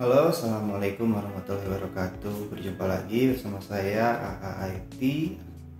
Halo, assalamualaikum warahmatullahi wabarakatuh. Berjumpa lagi bersama saya AAIT.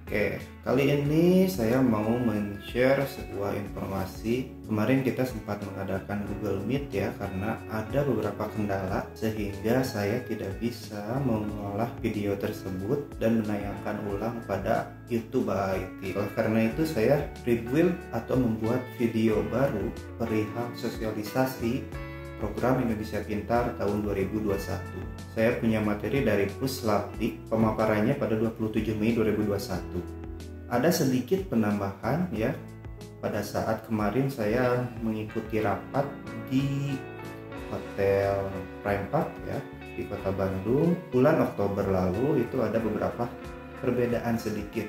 Oke, kali ini saya mau men-share sebuah informasi. Kemarin kita sempat mengadakan Google Meet ya, karena ada beberapa kendala sehingga saya tidak bisa mengolah video tersebut dan menayangkan ulang pada YouTube AAIT. Oleh karena itu saya rebuild atau membuat video baru perihal sosialisasi Program Indonesia Pintar tahun 2021. Saya punya materi dari Puslapdik, pemaparannya pada 27 Mei 2021. Ada sedikit penambahan ya. Pada saat kemarin saya mengikuti rapat di Hotel Prime Park ya, di Kota Bandung bulan Oktober lalu. Itu ada beberapa perbedaan sedikit.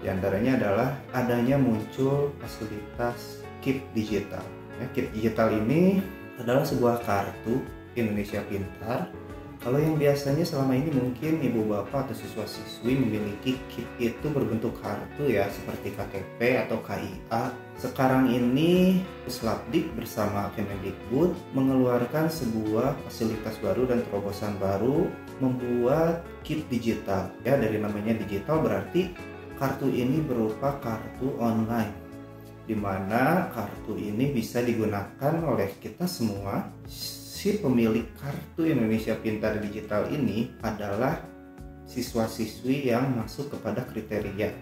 Di antaranya adalah adanya muncul fasilitas KIP digital. Ya, KIP digital ini adalah sebuah kartu Indonesia Pintar. Kalau yang biasanya selama ini mungkin ibu bapak atau siswa-siswi memiliki KIP itu berbentuk kartu ya, seperti KTP atau KIA. Sekarang ini Puslapdik bersama Kemendikbud mengeluarkan sebuah fasilitas baru dan terobosan baru, membuat KIP digital. Ya, dari namanya digital berarti kartu ini berupa kartu online, di mana kartu ini bisa digunakan oleh kita semua. Si pemilik kartu Indonesia Pintar Digital ini adalah siswa-siswi yang masuk kepada kriteria.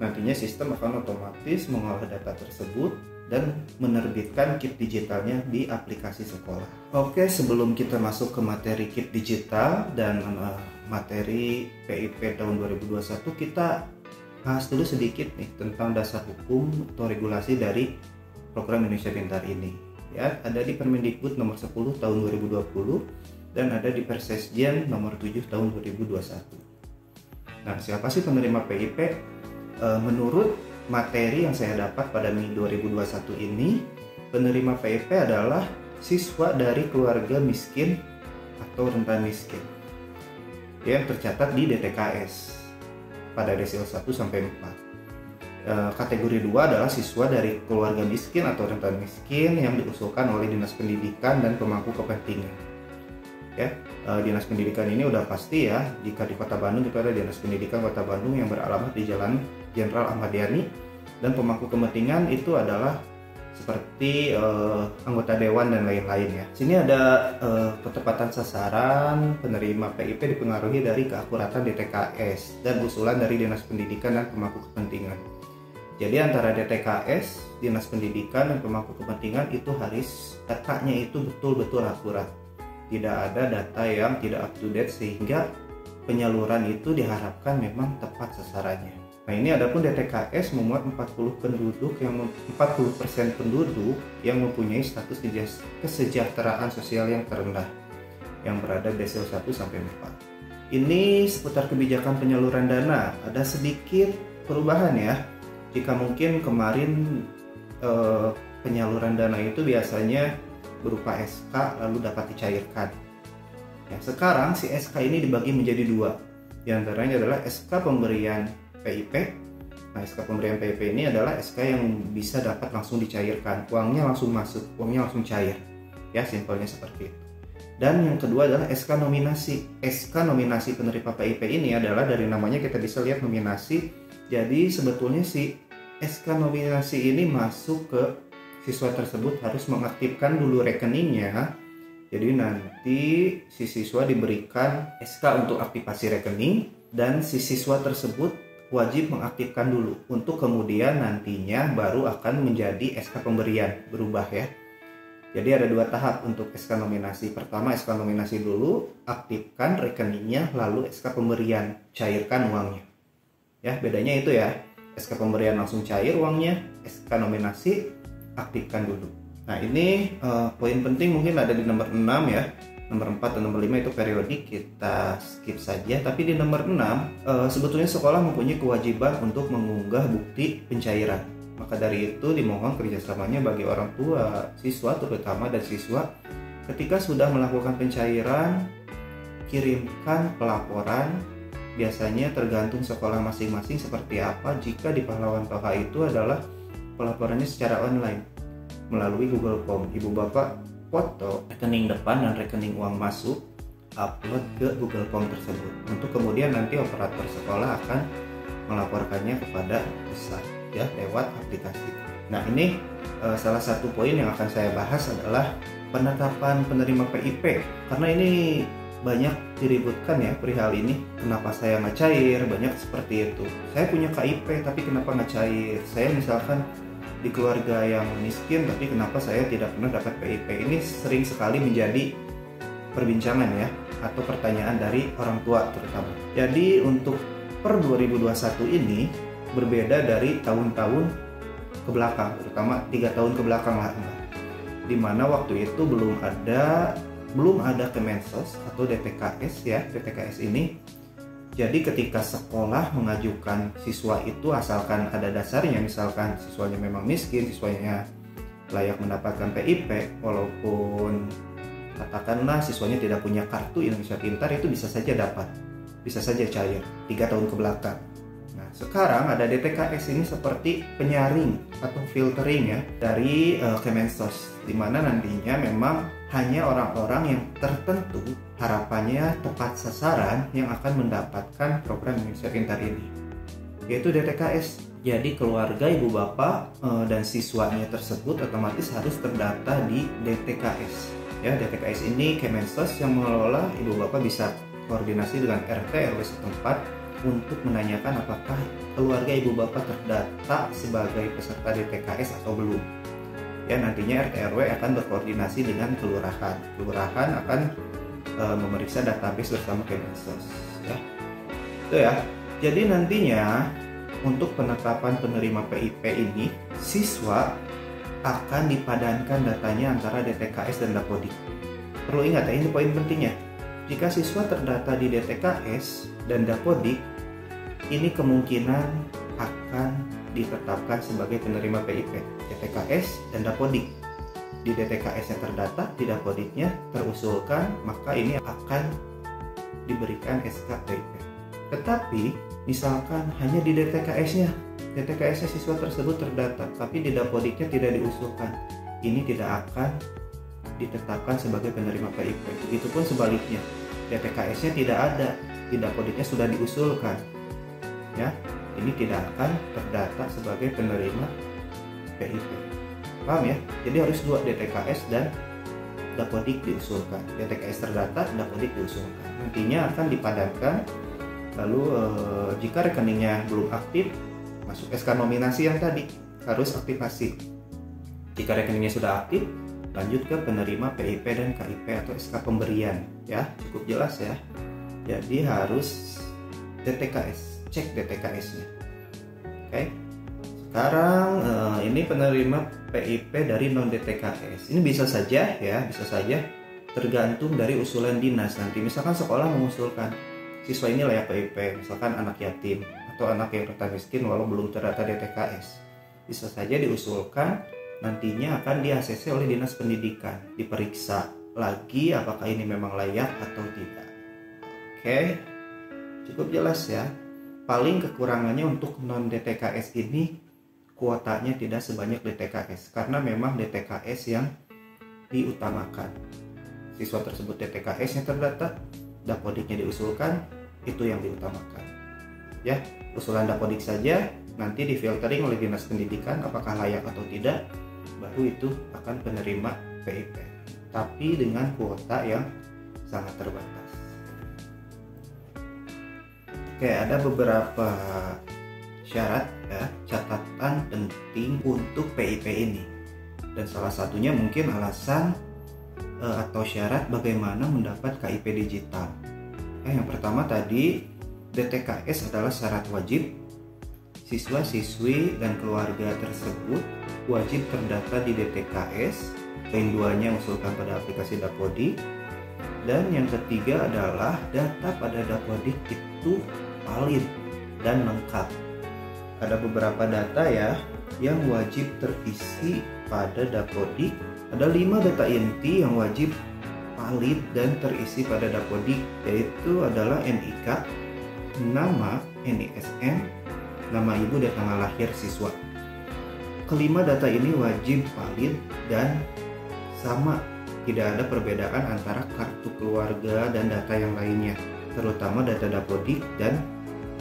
Nantinya sistem akan otomatis mengolah data tersebut dan menerbitkan KIP digitalnya di aplikasi sekolah. Oke, sebelum kita masuk ke materi KIP digital dan materi PIP tahun 2021, kita bahas dulu sedikit nih tentang dasar hukum atau regulasi dari program Indonesia Pintar ini. Ya, ada di Permendikbud nomor 10 tahun 2020 dan ada di Persesjen nomor 7 tahun 2021. Nah, siapa sih penerima PIP? Menurut materi yang saya dapat pada Mei 2021 ini, penerima PIP adalah siswa dari keluarga miskin atau rentan miskin yang tercatat di DTKS pada desil 1 sampai 4. Kategori 2 adalah siswa dari keluarga miskin atau rentan miskin yang diusulkan oleh Dinas Pendidikan dan pemangku kepentingan. Ya, Dinas Pendidikan ini udah pasti ya, jika di Kota Bandung itu ada Dinas Pendidikan Kota Bandung yang beralamat di Jalan Jenderal Ahmad Yani, dan pemangku kepentingan itu adalah seperti anggota dewan dan lain-lain ya. Sini ada ketepatan sasaran penerima PIP dipengaruhi dari keakuratan DTKS dan usulan dari Dinas Pendidikan dan pemangku kepentingan. Jadi antara DTKS, Dinas Pendidikan dan pemangku kepentingan itu harus datanya itu betul-betul akurat. Tidak ada data yang tidak up to date sehingga penyaluran itu diharapkan memang tepat sasarannya. Nah, ini adapun DTKS memuat 40% penduduk yang mempunyai status kesejahteraan sosial yang terendah yang berada desil 1 sampai 4. Ini seputar kebijakan penyaluran dana. Ada sedikit perubahan ya. Jika mungkin kemarin penyaluran dana itu biasanya berupa SK lalu dapat dicairkan. Ya, sekarang si SK ini dibagi menjadi dua. Di antaranya adalah SK pemberian PIP. Nah, SK pemberian PIP ini adalah SK yang bisa dapat langsung dicairkan. Uangnya langsung masuk, uangnya langsung cair. Ya, simpelnya seperti itu. Dan yang kedua adalah SK nominasi. SK nominasi penerima PIP ini adalah dari namanya kita bisa lihat nominasi. Jadi sebetulnya si SK nominasi ini masuk ke siswa tersebut harus mengaktifkan dulu rekeningnya. Jadi nanti si siswa diberikan SK untuk aktivasi rekening dan si siswa tersebut wajib mengaktifkan dulu untuk kemudian nantinya baru akan menjadi SK pemberian, berubah ya. Jadi ada dua tahap untuk SK nominasi. Pertama SK nominasi dulu, aktifkan rekeningnya, lalu SK pemberian, cairkan uangnya. Ya, bedanya itu ya. SK pemberian langsung cair uangnya, SK nominasi aktifkan dulu. Nah, ini poin penting mungkin ada di nomor 6 ya. Nomor 4 dan nomor 5 itu periodik, kita skip saja. Tapi di nomor 6 sebetulnya sekolah mempunyai kewajiban untuk mengunggah bukti pencairan. Maka dari itu dimohon kerjasamanya bagi orang tua siswa, terutama dan siswa, ketika sudah melakukan pencairan, kirimkan pelaporan. Biasanya tergantung sekolah masing-masing seperti apa. Jika di Pahlawan Toha itu adalah pelaporannya secara online melalui Google Form. Ibu bapak foto rekening depan dan rekening uang masuk, upload ke Google Form tersebut. Untuk kemudian nanti operator sekolah akan melaporkannya kepada pusat ya lewat aplikasi. Nah, ini salah satu poin yang akan saya bahas adalah penetapan penerima PIP, karena ini banyak diributkan ya perihal ini. Kenapa saya nggak cair? Banyak seperti itu. Saya punya KIP tapi kenapa nggak cair? Saya misalkan di keluarga yang miskin tapi kenapa saya tidak pernah dapat PIP? Ini sering sekali menjadi perbincangan ya, atau pertanyaan dari orang tua terutama. Jadi untuk per 2021 ini berbeda dari tahun-tahun ke belakang, terutama 3 tahun ke belakang lah, dimana waktu itu belum ada Kemensos atau DTKS ya. DTKS ini jadi ketika sekolah mengajukan siswa itu, asalkan ada dasarnya, misalkan siswanya memang miskin, siswanya layak mendapatkan PIP, walaupun katakanlah siswanya tidak punya kartu Indonesia Pintar, itu bisa saja dapat, bisa saja cair 3 tahun ke belakang. Nah, sekarang ada DTKS ini seperti penyaring atau filtering ya dari Kemensos, di mana nantinya memang hanya orang-orang yang tertentu, harapannya tepat sasaran, yang akan mendapatkan program Indonesia Pintar ini, yaitu DTKS. Jadi keluarga ibu bapak dan siswanya tersebut otomatis harus terdata di DTKS. Ya, DTKS ini Kemensos yang mengelola. Ibu bapak bisa koordinasi dengan RT RW setempat untuk menanyakan apakah keluarga ibu bapak terdata sebagai peserta DTKS atau belum. Ya, nantinya RT RW akan berkoordinasi dengan kelurahan. Kelurahan akan memeriksa database bersama Kemensos. Ya, itu ya. Jadi nantinya untuk penetapan penerima PIP ini, siswa akan dipadankan datanya antara DTKS dan Dapodik. Perlu ingat ya, ini poin pentingnya. Jika siswa terdata di DTKS dan Dapodik, ini kemungkinan akan ditetapkan sebagai penerima PIP, DTKS dan Dapodik. Di DTKS-nya terdata, di Dapodiknya terusulkan, maka ini akan diberikan SK PIP. Tetapi misalkan hanya di DTKS-nya siswa tersebut terdata, tapi di Dapodiknya tidak diusulkan, ini tidak akan ditetapkan sebagai penerima PIP. Begitupun sebaliknya, DTKS-nya tidak ada, di Dapodiknya sudah diusulkan, ya, ini tidak akan terdata sebagai penerima PIP. Paham ya? Jadi harus dua, DTKS dan Dapodik diusulkan. DTKS terdata, Dapodik diusulkan. Nantinya akan dipadankan. Lalu jika rekeningnya belum aktif, masuk SK nominasi yang tadi, harus aktivasi. Jika rekeningnya sudah aktif, lanjut ke penerima PIP dan KIP atau SK pemberian. Ya, cukup jelas ya. Jadi harus DTKS, cek DTKS-nya. Oke. Sekarang ini penerima PIP dari non DTKS. Ini bisa saja ya, bisa saja tergantung dari usulan dinas. Nanti misalkan sekolah mengusulkan siswa ini layak PIP, misalkan anak yatim atau anak yang rentan miskin walau belum terdata DTKS, bisa saja diusulkan, nantinya akan di-ACC oleh Dinas Pendidikan, diperiksa lagi apakah ini memang layak atau tidak. Oke, cukup jelas ya. Paling kekurangannya untuk non DTKS ini kuotanya tidak sebanyak DTKS, karena memang DTKS yang diutamakan. Siswa tersebut DTKS-nya terdata, Dapodiknya diusulkan, itu yang diutamakan. Ya, usulan Dapodik saja nanti difiltering oleh Dinas Pendidikan apakah layak atau tidak, baru itu akan penerima PIP. Tapi dengan kuota yang sangat terbatas. Oke, ada beberapa syarat ya, catatan penting untuk PIP ini. Dan salah satunya mungkin alasan atau syarat bagaimana mendapat KIP digital. Yang pertama tadi, DTKS adalah syarat wajib. Siswa-siswi dan keluarga tersebut wajib terdata di DTKS. Poin 2-nya usulkan pada aplikasi Dapodik. Dan yang ketiga adalah data pada Dapodik itu valid dan lengkap. Ada beberapa data ya yang wajib terisi pada Dapodik. Ada 5 data inti yang wajib valid dan terisi pada Dapodik, yaitu adalah NIK, nama, NISN, nama ibu dan tanggal lahir siswa. Kelima data ini wajib valid dan sama tidak ada perbedaan antara kartu keluarga dan data yang lainnya, terutama data Dapodik dan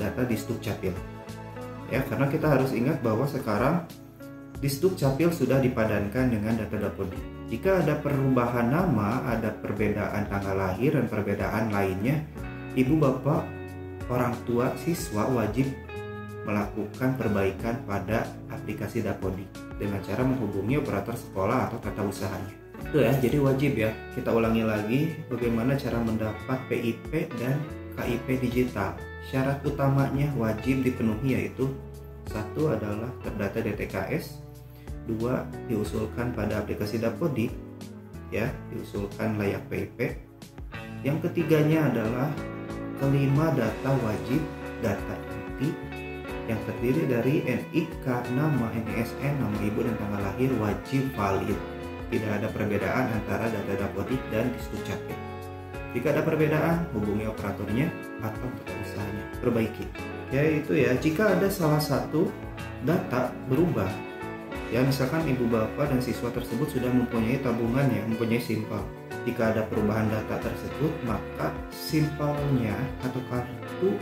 data di Sdukcapil. Ya, karena kita harus ingat bahwa sekarang di Sdukcapil sudah dipadankan dengan data Dapodik. Jika ada perubahan nama, ada perbedaan tanggal lahir dan perbedaan lainnya, ibu bapak, orang tua siswa wajib melakukan perbaikan pada aplikasi Dapodik dengan cara menghubungi operator sekolah atau tata usahanya. Itu ya, jadi wajib ya. Kita ulangi lagi bagaimana cara mendapat PIP dan KIP digital. Syarat utamanya wajib dipenuhi, yaitu 1 adalah terdata DTKS, 2 diusulkan pada aplikasi Dapodik, ya, diusulkan layak PIP. Yang ketiganya adalah kelima data wajib, data inti yang terdiri dari NIK, nama, NISN, nama ibu dan tanggal lahir wajib valid. Tidak ada perbedaan antara data Dapodik dan Sdukcapil. Jika ada perbedaan, hubungi operatornya atau tata usahanya, perbaiki. Ya itu ya, jika ada salah satu data berubah, ya misalkan ibu bapak dan siswa tersebut sudah mempunyai tabungan ya, mempunyai simpal. Jika ada perubahan data tersebut, maka simpalnya atau kartu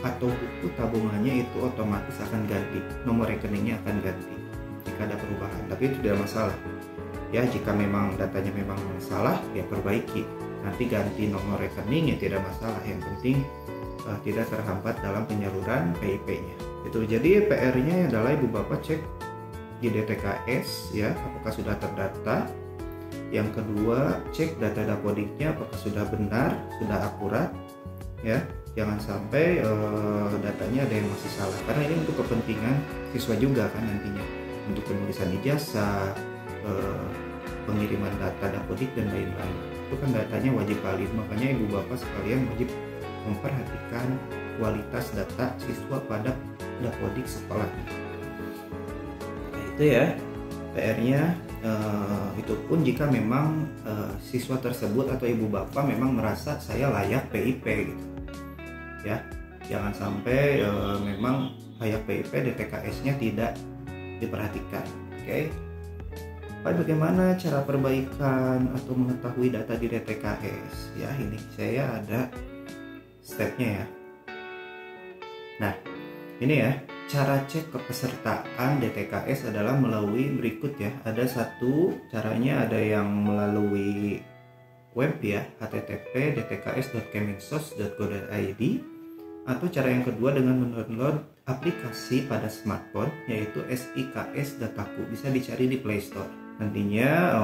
atau buku tabungannya itu otomatis akan ganti, nomor rekeningnya akan ganti jika ada perubahan. Tapi itu tidak masalah ya, jika memang datanya memang salah ya perbaiki, nanti ganti nomor rekening ya tidak masalah, yang penting tidak terhambat dalam penyaluran PIP-nya. Itu jadi PR-nya adalah ibu bapak cek di DTKS ya, apakah sudah terdata. Yang kedua, cek data Dapodiknya apakah sudah benar, sudah akurat ya. Jangan sampai datanya ada yang masih salah, karena ini untuk kepentingan siswa juga kan nantinya, untuk penulisan ijazah, pengiriman data Dapodik dan lain-lain. Itu kan datanya wajib valid, makanya ibu bapak sekalian wajib memperhatikan kualitas data siswa pada Dapodik sekolahnya. Nah, itu ya PR-nya. Itu pun jika memang siswa tersebut atau ibu bapak memang merasa saya layak PIP gitu ya, jangan sampai memang layak PIP DTKS-nya tidak diperhatikan. Oke. Bagaimana cara perbaikan atau mengetahui data di DTKS? Ya, ini saya ada stepnya ya. Nah, ini ya, cara cek kepesertaan DTKS adalah melalui berikut ya. Ada satu caranya, ada yang melalui web ya, http://dtks.kemensos.go.id, atau cara yang kedua dengan mendownload aplikasi pada smartphone yaitu SIKS Dataku, bisa dicari di Play Store. Nantinya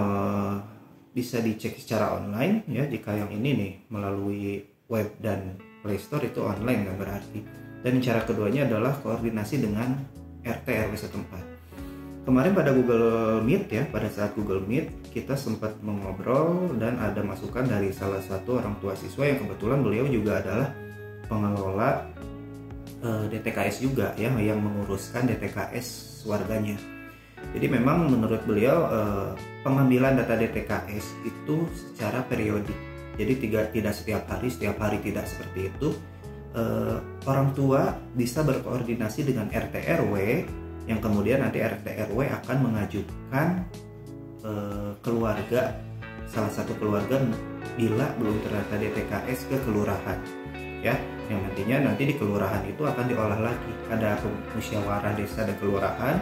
bisa dicek secara online ya. Jika yang ini nih melalui web dan Play Store itu online kan berarti. Dan cara keduanya adalah koordinasi dengan RT RW setempat. Kemarin pada Google Meet ya, pada saat Google Meet kita sempat mengobrol dan ada masukan dari salah satu orang tua siswa yang kebetulan beliau juga adalah pengelola DTKS juga ya, yang menguruskan DTKS warganya. Jadi memang menurut beliau pengambilan data DTKS itu secara periodik. Jadi tidak setiap hari tidak seperti itu. Orang tua bisa berkoordinasi dengan RT RW, yang kemudian nanti RT RW akan mengajukan keluarga, salah satu keluarga bila belum terdata DTKS ke kelurahan ya, yang nantinya di kelurahan itu akan diolah lagi, ada musyawarah desa dan kelurahan,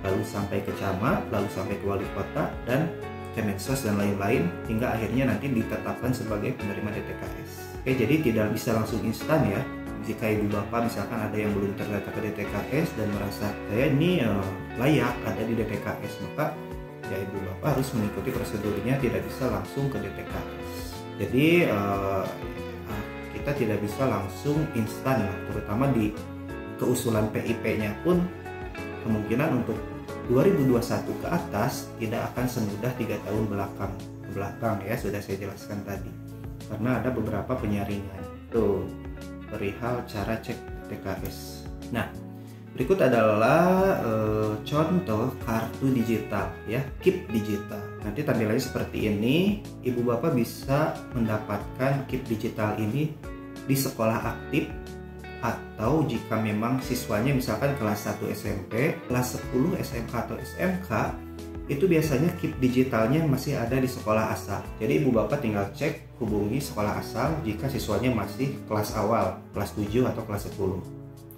lalu sampai ke camat, lalu sampai ke wali kota dan Kemensos dan lain-lain, hingga akhirnya nanti ditetapkan sebagai penerima DTKS. Oke, jadi tidak bisa langsung instan ya. Jika ibu bapak misalkan ada yang belum terdata ke DTKS dan merasa saya ini layak ada di DTKS, maka ya ibu bapak harus mengikuti prosedurnya, tidak bisa langsung ke DTKS. Jadi kita tidak bisa langsung instan lah, terutama di keusulan PIP-nya pun kemungkinan untuk 2021 ke atas tidak akan semudah 3 tahun belakang ya, sudah saya jelaskan tadi, karena ada beberapa penyaringan tuh perihal cara cek DTKS. Nah, berikut adalah contoh kartu digital ya, KIP digital. Nanti tampilannya seperti ini. Ibu bapak bisa mendapatkan KIP digital ini di sekolah aktif, atau jika memang siswanya misalkan kelas 1 SMP, kelas 10 SMK atau SMK, itu biasanya KIP digitalnya masih ada di sekolah asal. Jadi ibu bapak tinggal cek, hubungi sekolah asal jika siswanya masih kelas awal, kelas 7 atau kelas 10.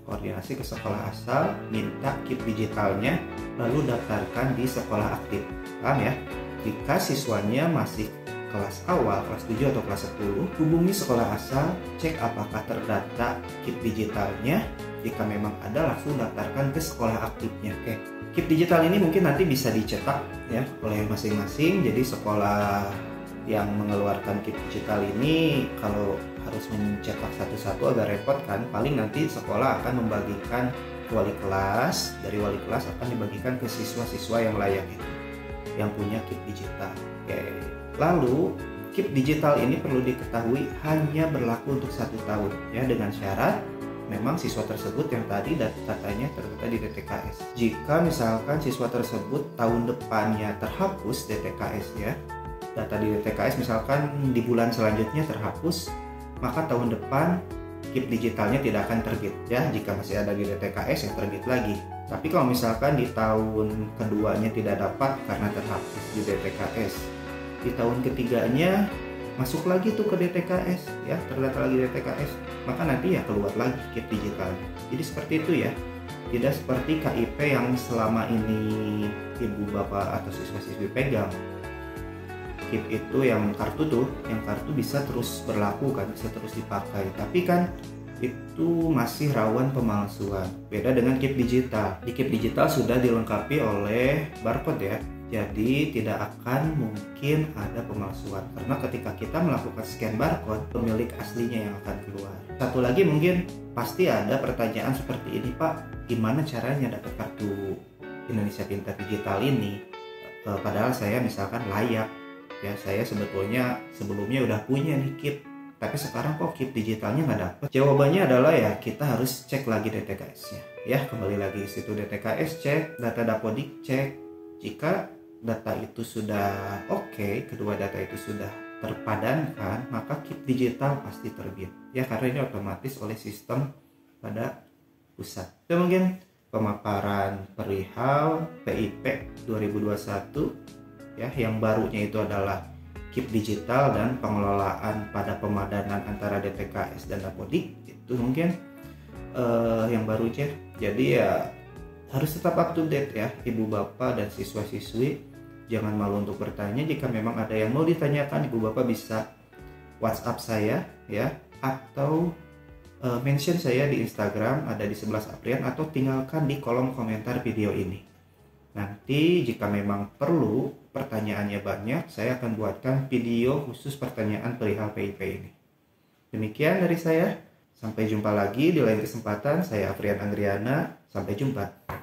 Koordinasi ke sekolah asal, minta KIP digitalnya, lalu daftarkan di sekolah aktif. Paham ya? Jika siswanya masih kelas awal, kelas 7 atau kelas 10, hubungi sekolah asal, cek apakah terdata KIP digitalnya. Jika memang ada, langsung daftarkan ke sekolah aktifnya. Oke. KIP digital ini mungkin nanti bisa dicetak ya oleh masing-masing. Jadi sekolah yang mengeluarkan KIP digital ini kalau harus mencetak satu-satu agak repot kan. Paling nanti sekolah akan membagikan wali kelas, dari wali kelas akan dibagikan ke siswa-siswa yang layak itu, yang punya KIP digital. Oke. Lalu KIP digital ini perlu diketahui hanya berlaku untuk 1 tahun ya, dengan syarat memang siswa tersebut yang tadi datanya terdata di DTKS. Jika misalkan siswa tersebut tahun depannya terhapus DTKS ya, data di DTKS misalkan di bulan selanjutnya terhapus, maka tahun depan KIP digitalnya tidak akan terbit ya. Jika masih ada di DTKS yang terbit lagi. Tapi kalau misalkan di tahun keduanya tidak dapat karena terhapus di DTKS, di tahun ketiganya masuk lagi tuh ke DTKS ya, terdata lagi DTKS, maka nanti ya keluar lagi KIP digital. Jadi seperti itu ya, tidak seperti KIP yang selama ini ibu bapak atau siswa-siswi pegang. KIP itu yang kartu bisa terus berlaku kan, bisa terus dipakai, tapi kan itu masih rawan pemalsuan. Beda dengan KIP digital. Di KIP digital sudah dilengkapi oleh barcode ya. Jadi tidak akan mungkin ada pemalsuan, karena ketika kita melakukan scan barcode, pemilik aslinya yang akan keluar. Satu lagi mungkin pasti ada pertanyaan seperti ini, Pak, gimana caranya dapat kartu Indonesia Pintar Digital ini? Padahal saya misalkan layak ya, saya sebetulnya sebelumnya udah punya nih KIP, tapi sekarang kok KIP digitalnya nggak dapat? Jawabannya adalah ya kita harus cek lagi DTKS-nya ya, kembali lagi ke situ DTKS, cek data Dapodik, cek. Jika data itu sudah oke, kedua data itu sudah terpadankan, maka KIP digital pasti terbit ya, karena ini otomatis oleh sistem pada pusat. Itu mungkin pemaparan perihal PIP 2021 ya, yang barunya itu adalah KIP digital dan pengelolaan pada pemadanan antara DTKS dan Dapodik. Itu mungkin yang barunya. Jadi ya harus tetap up to date ya ibu bapak dan siswa-siswi. Jangan malu untuk bertanya. Jika memang ada yang mau ditanyakan, ibu bapak bisa WhatsApp saya ya, atau mention saya di Instagram, ada di 11 Aprian, atau tinggalkan di kolom komentar video ini. Nanti jika memang perlu pertanyaannya banyak, saya akan buatkan video khusus pertanyaan perihal PIP ini. Demikian dari saya. Sampai jumpa lagi di lain kesempatan. Saya Afrian Anggriana. Sampai jumpa.